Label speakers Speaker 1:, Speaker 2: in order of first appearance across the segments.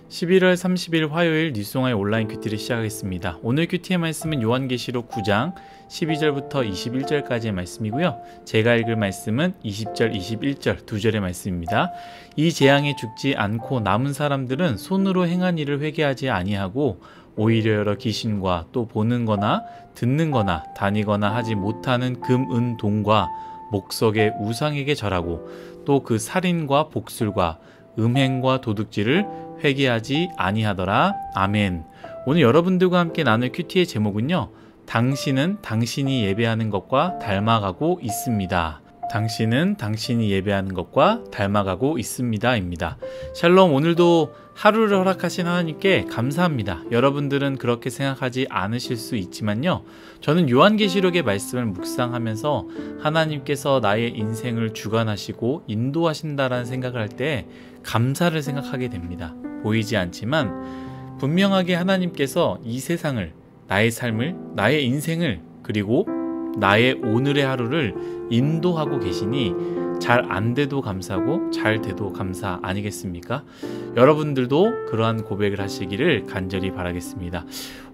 Speaker 1: 11월 30일 화요일 뉴스송아의 온라인 큐티를 시작하겠습니다. 오늘 큐티의 말씀은 요한계시록 9장 12절부터 21절까지의 말씀이고요. 제가 읽을 말씀은 20절, 21절 두 절의 말씀입니다. 이 재앙에 죽지 않고 남은 사람들은 손으로 행한 일을 회개하지 아니하고 오히려 여러 귀신과 또 보는 거나 듣는 거나 다니거나 하지 못하는 금, 은, 동과 목석의 우상에게 절하고 또 그 살인과 복술과 음행과 도둑질을 회개하지 아니하더라. 아멘. 오늘 여러분들과 함께 나눌 큐티의 제목은요, 당신은 당신이 예배하는 것과 닮아가고 있습니다. 당신은 당신이 예배하는 것과 닮아가고 있습니다 입니다. 샬롬. 오늘도 하루를 허락하신 하나님께 감사합니다. 여러분들은 그렇게 생각하지 않으실 수 있지만요, 저는 요한계시록의 말씀을 묵상하면서 하나님께서 나의 인생을 주관하시고 인도하신다라는 생각을 할 때 감사를 생각하게 됩니다. 보이지 않지만 분명하게 하나님께서 이 세상을, 나의 삶을, 나의 인생을, 그리고 나의 오늘의 하루를 인도하고 계시니 잘 안 돼도 감사하고 잘 돼도 감사 아니겠습니까? 여러분들도 그러한 고백을 하시기를 간절히 바라겠습니다.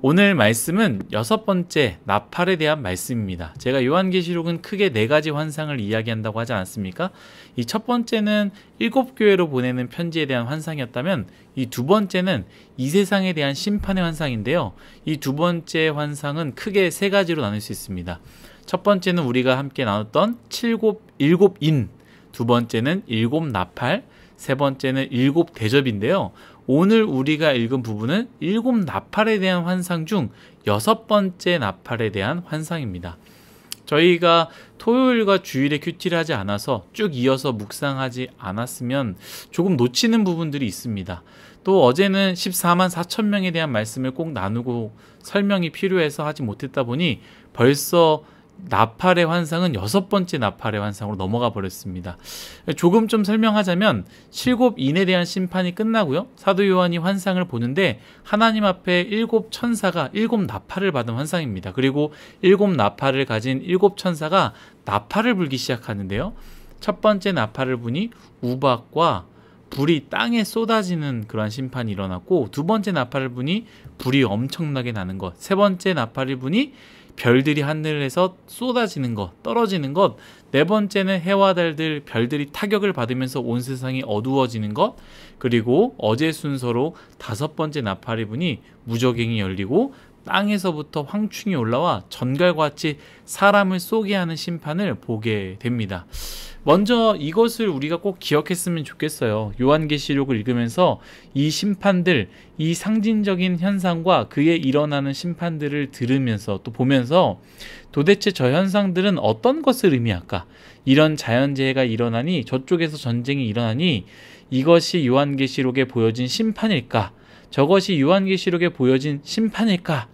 Speaker 1: 오늘 말씀은 6번째 나팔에 대한 말씀입니다. 제가 요한계시록은 크게 4가지 환상을 이야기한다고 하지 않았습니까? 이 첫 번째는 7교회로 보내는 편지에 대한 환상이었다면 이 두 번째는 이 세상에 대한 심판의 환상인데요. 이 두 번째 환상은 크게 3가지로 나눌 수 있습니다. 첫 번째는 우리가 함께 나눴던 7인, 두 번째는 7나팔, 세 번째는 7대접인데요. 오늘 우리가 읽은 부분은 7나팔에 대한 환상 중 6번째 나팔에 대한 환상입니다. 저희가 토요일과 주일에 큐티를 하지 않아서 쭉 이어서 묵상하지 않았으면 조금 놓치는 부분들이 있습니다. 또 어제는 14만 4천 명에 대한 말씀을 꼭 나누고 설명이 필요해서 하지 못했다 보니 벌써 나팔의 환상은 6번째 나팔의 환상으로 넘어가 버렸습니다. 조금 좀 설명하자면 7인에 대한 심판이 끝나고요, 사도 요한이 환상을 보는데 하나님 앞에 7천사가 7나팔을 받은 환상입니다. 그리고 7나팔을 가진 7천사가 나팔을 불기 시작하는데요, 첫 번째 나팔을 부니 우박과 불이 땅에 쏟아지는 그러한 심판이 일어났고, 두 번째 나팔을 부니 불이 엄청나게 나는 것, 세 번째 나팔을 부니 별들이 하늘에서 쏟아지는 것, 떨어지는 것, 네 번째는 해와 달들, 별들이 타격을 받으면서 온 세상이 어두워지는 것, 그리고 어제 순서로 5번째 나팔이 부니 무저갱이 열리고 땅에서부터 황충이 올라와 전갈과 같이 사람을 쏘게 하는 심판을 보게 됩니다. 먼저 이것을 우리가 꼭 기억했으면 좋겠어요. 요한계시록을 읽으면서 이 심판들, 이 상징적인 현상과 그에 일어나는 심판들을 들으면서 또 보면서 도대체 저 현상들은 어떤 것을 의미할까? 이런 자연재해가 일어나니, 저쪽에서 전쟁이 일어나니 이것이 요한계시록에 보여진 심판일까? 저것이 요한계시록에 보여진 심판일까?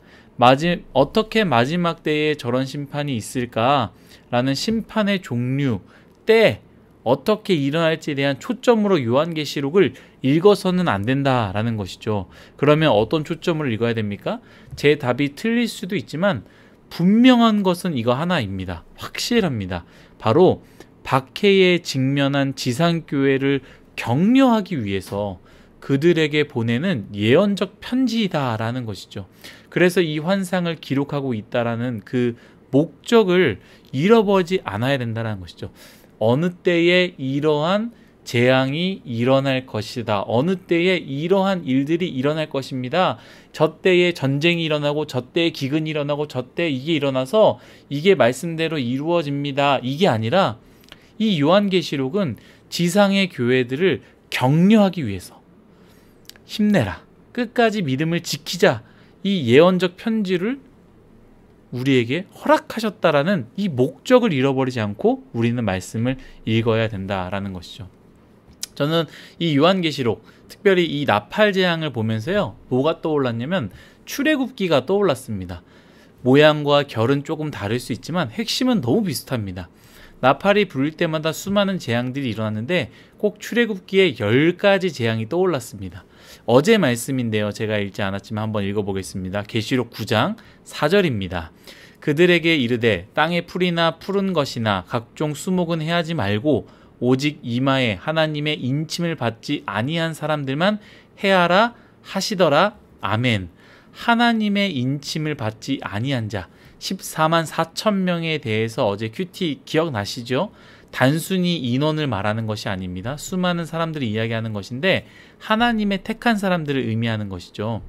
Speaker 1: 어떻게 마지막 때에 저런 심판이 있을까? 라는 심판의 종류, 때 어떻게 일어날지에 대한 초점으로 요한계시록을 읽어서는 안 된다라는 것이죠. 그러면 어떤 초점으로 읽어야 됩니까? 제 답이 틀릴 수도 있지만 분명한 것은 이거 하나입니다. 확실합니다. 바로 박해에 직면한 지상교회를 격려하기 위해서 그들에게 보내는 예언적 편지이다라는 것이죠. 그래서 이 환상을 기록하고 있다라는 그 목적을 잃어버리지 않아야 된다는 것이죠. 어느 때에 이러한 재앙이 일어날 것이다. 어느 때에 이러한 일들이 일어날 것입니다. 저 때에 전쟁이 일어나고 저 때에 기근이 일어나고 저 때에 이게 일어나서 이게 말씀대로 이루어집니다. 이게 아니라 이 요한계시록은 지상의 교회들을 격려하기 위해서 힘내라, 끝까지 믿음을 지키자, 이 예언적 편지를 우리에게 허락하셨다라는 이 목적을 잃어버리지 않고 우리는 말씀을 읽어야 된다라는 것이죠. 저는 이 요한계시록, 특별히 이 나팔 재앙을 보면서요, 뭐가 떠올랐냐면 출애굽기가 떠올랐습니다. 모양과 결은 조금 다를 수 있지만 핵심은 너무 비슷합니다. 나팔이 불릴 때마다 수많은 재앙들이 일어났는데 꼭 출애굽기에 10가지 재앙이 떠올랐습니다. 어제 말씀인데요, 제가 읽지 않았지만 한번 읽어보겠습니다. 계시록 9장 4절입니다. 그들에게 이르되 땅의 풀이나 푸른 것이나 각종 수목은 해하지 말고 오직 이마에 하나님의 인침을 받지 아니한 사람들만 해하라 하시더라. 아멘. 하나님의 인침을 받지 아니한 자 14만 4천 명에 대해서 어제 큐티 기억나시죠? 단순히 인원을 말하는 것이 아닙니다. 수많은 사람들이 이야기하는 것인데 하나님의 택한 사람들을 의미하는 것이죠.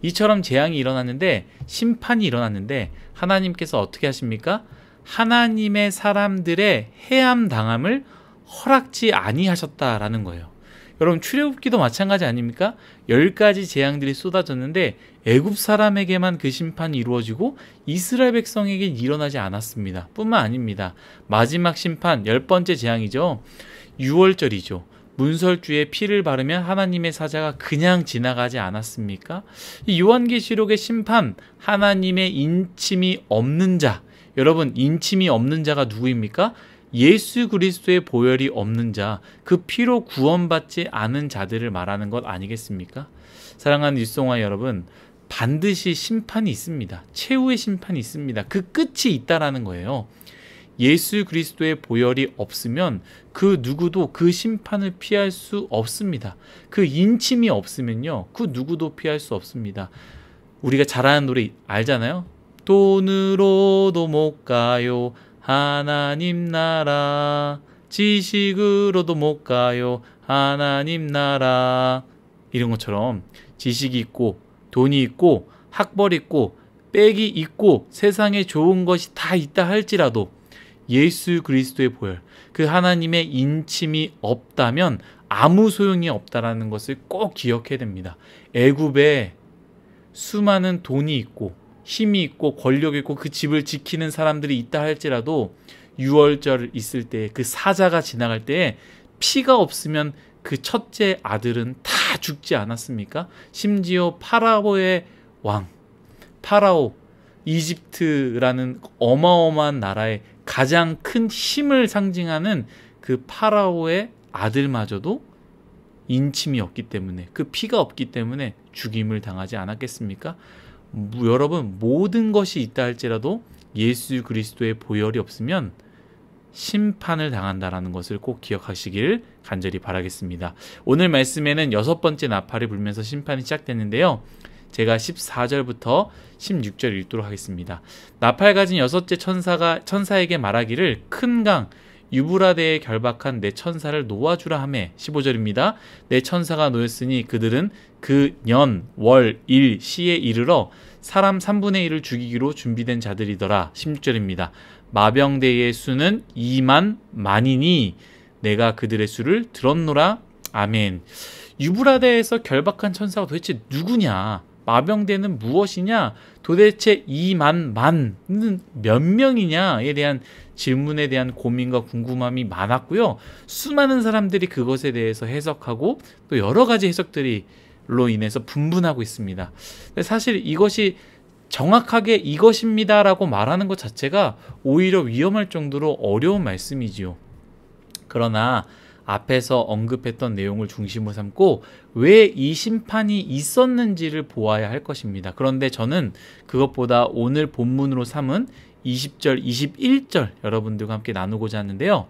Speaker 1: 이처럼 재앙이 일어났는데, 심판이 일어났는데 하나님께서 어떻게 하십니까? 하나님의 사람들의 해함 당함을 허락지 아니하셨다라는 거예요. 여러분, 출애굽기도 마찬가지 아닙니까? 10가지 재앙들이 쏟아졌는데 애굽 사람에게만 그 심판이 이루어지고 이스라엘 백성에게 일어나지 않았습니다. 뿐만 아닙니다. 마지막 심판, 10번째 재앙이죠. 6월절이죠. 문설주에 피를 바르면 하나님의 사자가 그냥 지나가지 않았습니까? 이 요한계시록의 심판, 하나님의 인침이 없는 자, 여러분, 인침이 없는 자가 누구입니까? 예수 그리스도의 보혈이 없는 자, 그 피로 구원받지 않은 자들을 말하는 것 아니겠습니까? 사랑하는 일송아 여러분, 반드시 심판이 있습니다. 최후의 심판이 있습니다. 그 끝이 있다라는 거예요. 예수 그리스도의 보혈이 없으면 그 누구도 그 심판을 피할 수 없습니다. 그 인침이 없으면요, 그 누구도 피할 수 없습니다. 우리가 잘 아는 노래 알잖아요. 돈으로도 못 가요 하나님 나라, 지식으로도 못 가요 하나님 나라. 이런 것처럼 지식이 있고 돈이 있고 학벌이 있고 빽이 있고 세상에 좋은 것이 다 있다 할지라도 예수 그리스도의 보혈, 그 하나님의 인침이 없다면 아무 소용이 없다라는 것을 꼭 기억해야 됩니다. 애굽에 수많은 돈이 있고 힘이 있고 권력이 있고 그 집을 지키는 사람들이 있다 할지라도 6월절 있을 때 그 사자가 지나갈 때 피가 없으면 그 첫째 아들은 다 죽지 않았습니까? 심지어 파라오의 왕, 파라오, 이집트라는 어마어마한 나라의 가장 큰 힘을 상징하는 그 파라오의 아들마저도 인침이 없기 때문에, 그 피가 없기 때문에 죽임을 당하지 않았겠습니까? 여러분, 모든 것이 있다 할지라도 예수 그리스도의 보혈이 없으면 심판을 당한다라는 것을 꼭 기억하시길 간절히 바라겠습니다. 오늘 말씀에는 6번째 나팔을 불면서 심판이 시작됐는데요. 제가 14절부터 16절 읽도록 하겠습니다. 나팔 가진 6째 천사에게 말하기를 큰 강 유브라데에 결박한 내 천사를 놓아주라 하매. 15절입니다. 내 천사가 놓였으니 그들은 그 년, 월, 일, 시에 이르러 사람 3분의 1을 죽이기로 준비된 자들이더라. 16절입니다. 마병대의 수는 2만 만이니 내가 그들의 수를 들었노라. 아멘. 유브라데에서 결박한 천사가 도대체 누구냐? 마병대는 무엇이냐? 도대체 2만 만은 몇 명이냐에 대한 질문에 대한 고민과 궁금함이 많았고요. 수많은 사람들이 그것에 대해서 해석하고 또 여러 가지 해석들로 인해서 분분하고 있습니다. 사실 이것이 정확하게 이것입니다라고 말하는 것 자체가 오히려 위험할 정도로 어려운 말씀이지요. 그러나 앞에서 언급했던 내용을 중심으로 삼고 왜 이 심판이 있었는지를 보아야 할 것입니다. 그런데 저는 그것보다 오늘 본문으로 삼은 20절, 21절 여러분들과 함께 나누고자 하는데요.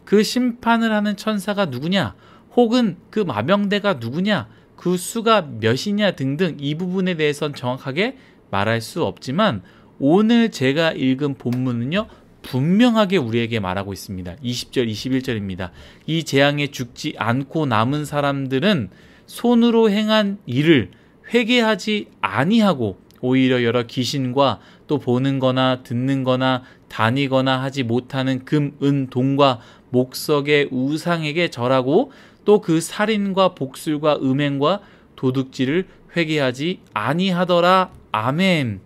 Speaker 1: 그 심판을 하는 천사가 누구냐? 혹은 그 마병대가 누구냐? 그 수가 몇이냐 등등 이 부분에 대해서는 정확하게 말할 수 없지만 오늘 제가 읽은 본문은요, 분명하게 우리에게 말하고 있습니다. 20절, 21절입니다. 이 재앙에 죽지 않고 남은 사람들은 손으로 행한 일을 회개하지 아니하고 오히려 여러 귀신과 또 보는 거나 듣는 거나 다니거나 하지 못하는 금, 은, 동과 목석의 우상에게 절하고 또 그 살인과 복술과 음행과 도둑질을 회개하지 아니하더라. 아멘.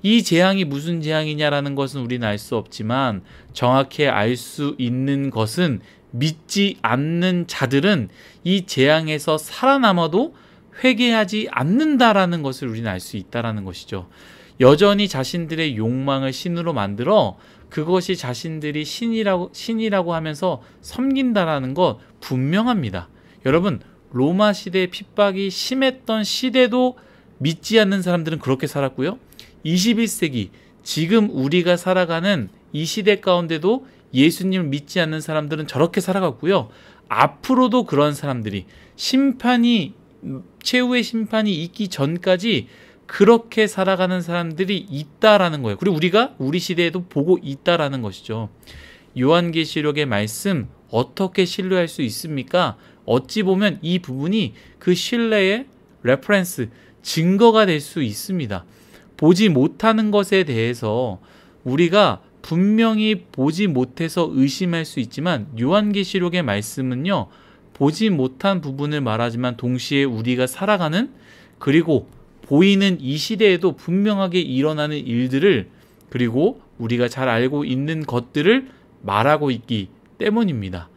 Speaker 1: 이 재앙이 무슨 재앙이냐라는 것은 우리는 알 수 없지만 정확히 알 수 있는 것은 믿지 않는 자들은 이 재앙에서 살아남아도 회개하지 않는다라는 것을 우리는 알 수 있다라는 것이죠. 여전히 자신들의 욕망을 신으로 만들어 그것이 자신들이 신이라고 하면서 섬긴다라는 것 분명합니다. 여러분, 로마 시대의 핍박이 심했던 시대도 믿지 않는 사람들은 그렇게 살았고요. 21세기 지금 우리가 살아가는 이 시대 가운데도 예수님을 믿지 않는 사람들은 저렇게 살아갔고요. 앞으로도 그런 사람들이 심판이 최후의 심판이 있기 전까지 그렇게 살아가는 사람들이 있다라는 거예요. 그리고 우리가 우리 시대에도 보고 있다라는 것이죠. 요한계시록의 말씀 어떻게 신뢰할 수 있습니까? 어찌 보면 이 부분이 그 신뢰의 레퍼런스, 증거가 될 수 있습니다. 보지 못하는 것에 대해서 우리가 분명히 보지 못해서 의심할 수 있지만 요한계시록의 말씀은요, 보지 못한 부분을 말하지만 동시에 우리가 살아가는, 그리고 보이는 이 시대에도 분명하게 일어나는 일들을, 그리고 우리가 잘 알고 있는 것들을 말하고 있기 때문입니다.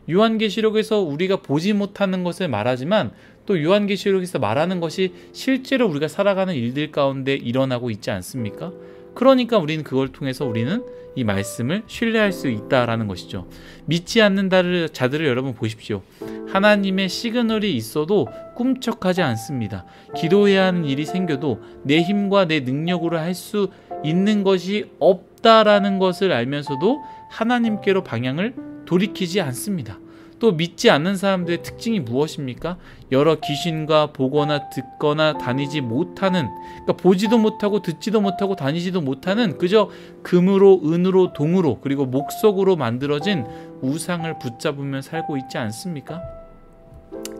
Speaker 1: 요한계시록에서 우리가 보지 못하는 것을 말하지만 또 요한계시록에서 말하는 것이 실제로 우리가 살아가는 일들 가운데 일어나고 있지 않습니까? 그러니까 우리는 그걸 통해서 우리는 이 말씀을 신뢰할 수 있다라는 것이죠. 믿지 않는 자들을 여러분 보십시오. 하나님의 시그널이 있어도 꿈쩍하지 않습니다. 기도해야 하는 일이 생겨도 내 힘과 내 능력으로 할 수 있는 것이 없다라는 것을 알면서도 하나님께로 방향을 돌이키지 않습니다. 또 믿지 않는 사람들의 특징이 무엇입니까? 여러 귀신과 보거나 듣거나 다니지 못하는, 그러니까 보지도 못하고 듣지도 못하고 다니지도 못하는 그저 금으로 은으로 동으로 그리고 목석으로 만들어진 우상을 붙잡으며 살고 있지 않습니까?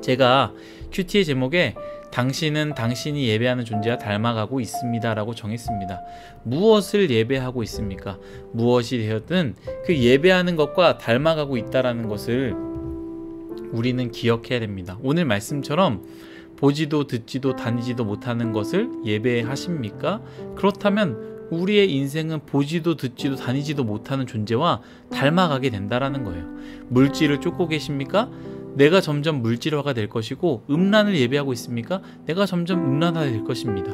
Speaker 1: 제가 큐티의 제목에 당신은 당신이 예배하는 존재와 닮아가고 있습니다 라고 정했습니다. 무엇을 예배하고 있습니까? 무엇이 되었든 그 예배하는 것과 닮아가고 있다는 것을 우리는 기억해야 됩니다. 오늘 말씀처럼 보지도 듣지도 다니지도 못하는 것을 예배하십니까? 그렇다면 우리의 인생은 보지도 듣지도 다니지도 못하는 존재와 닮아가게 된다는 거예요. 물질을 쫓고 계십니까? 내가 점점 물질화가 될 것이고, 음란을 예배하고 있습니까? 내가 점점 음란화가 될 것입니다.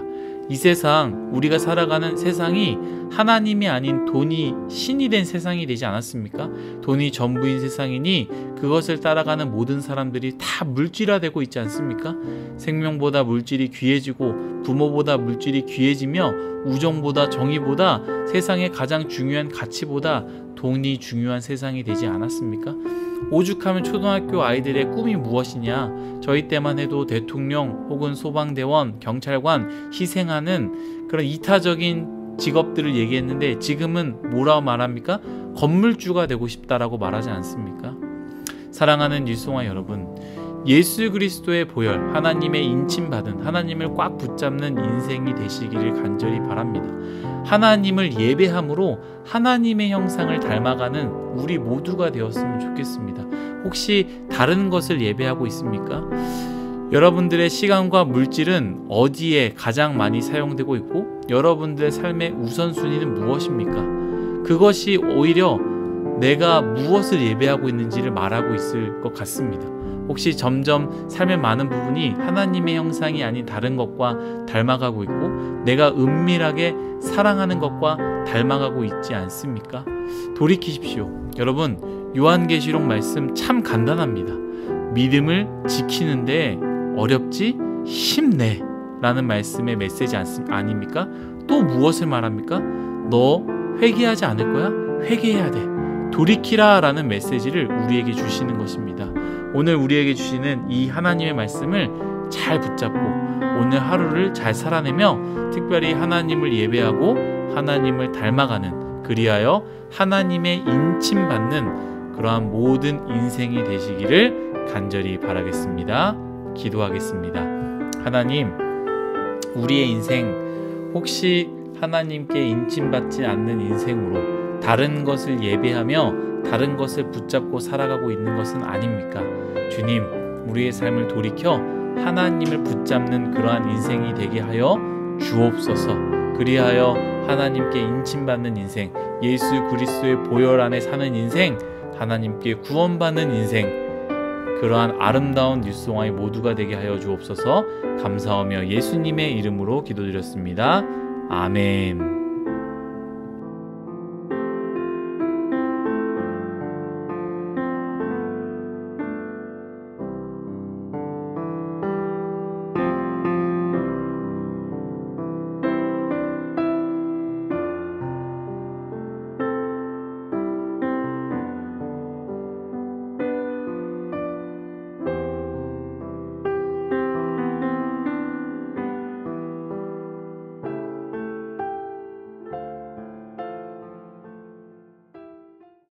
Speaker 1: 이 세상, 우리가 살아가는 세상이 하나님이 아닌 돈이 신이 된 세상이 되지 않았습니까? 돈이 전부인 세상이니 그것을 따라가는 모든 사람들이 다 물질화되고 있지 않습니까? 생명보다 물질이 귀해지고 부모보다 물질이 귀해지며 우정보다 정의보다 세상의 가장 중요한 가치보다 돈이 중요한 세상이 되지 않았습니까? 오죽하면 초등학교 아이들의 꿈이 무엇이냐, 저희 때만 해도 대통령 혹은 소방대원, 경찰관 희생하는 그런 이타적인 직업들을 얘기했는데 지금은 뭐라고 말합니까? 건물주가 되고 싶다라고 말하지 않습니까? 사랑하는 율송아 여러분, 예수 그리스도의 보혈, 하나님의 인침받은, 하나님을 꽉 붙잡는 인생이 되시기를 간절히 바랍니다. 하나님을 예배함으로 하나님의 형상을 닮아가는 우리 모두가 되었으면 좋겠습니다. 혹시 다른 것을 예배하고 있습니까? 여러분들의 시간과 물질은 어디에 가장 많이 사용되고 있고 여러분들의 삶의 우선순위는 무엇입니까? 그것이 오히려 내가 무엇을 예배하고 있는지를 말하고 있을 것 같습니다. 혹시 점점 삶의 많은 부분이 하나님의 형상이 아닌 다른 것과 닮아가고 있고 내가 은밀하게 사랑하는 것과 닮아가고 있지 않습니까? 돌이키십시오. 여러분, 요한계시록 말씀 참 간단합니다. 믿음을 지키는데 어렵지? 힘내 라는 말씀의 메시지 아닙니까? 또 무엇을 말합니까? 너 회개하지 않을 거야? 회개해야 돼. 돌이키라 라는 메시지를 우리에게 주시는 것입니다. 오늘 우리에게 주시는 이 하나님의 말씀을 잘 붙잡고 오늘 하루를 잘 살아내며 특별히 하나님을 예배하고 하나님을 닮아가는, 그리하여 하나님의 인침받는 그러한 모든 인생이 되시기를 간절히 바라겠습니다. 기도하겠습니다. 하나님, 우리의 인생 혹시 하나님께 인침받지 않는 인생으로 다른 것을 예배하며 다른 것을 붙잡고 살아가고 있는 것은 아닙니까? 주님, 우리의 삶을 돌이켜 하나님을 붙잡는 그러한 인생이 되게 하여 주옵소서. 그리하여 하나님께 인침받는 인생, 예수 그리스도의 보혈 안에 사는 인생, 하나님께 구원받는 인생, 그러한 아름다운 뉴스와의 모두가 되게 하여 주옵소서. 감사하며 예수님의 이름으로 기도드렸습니다. 아멘.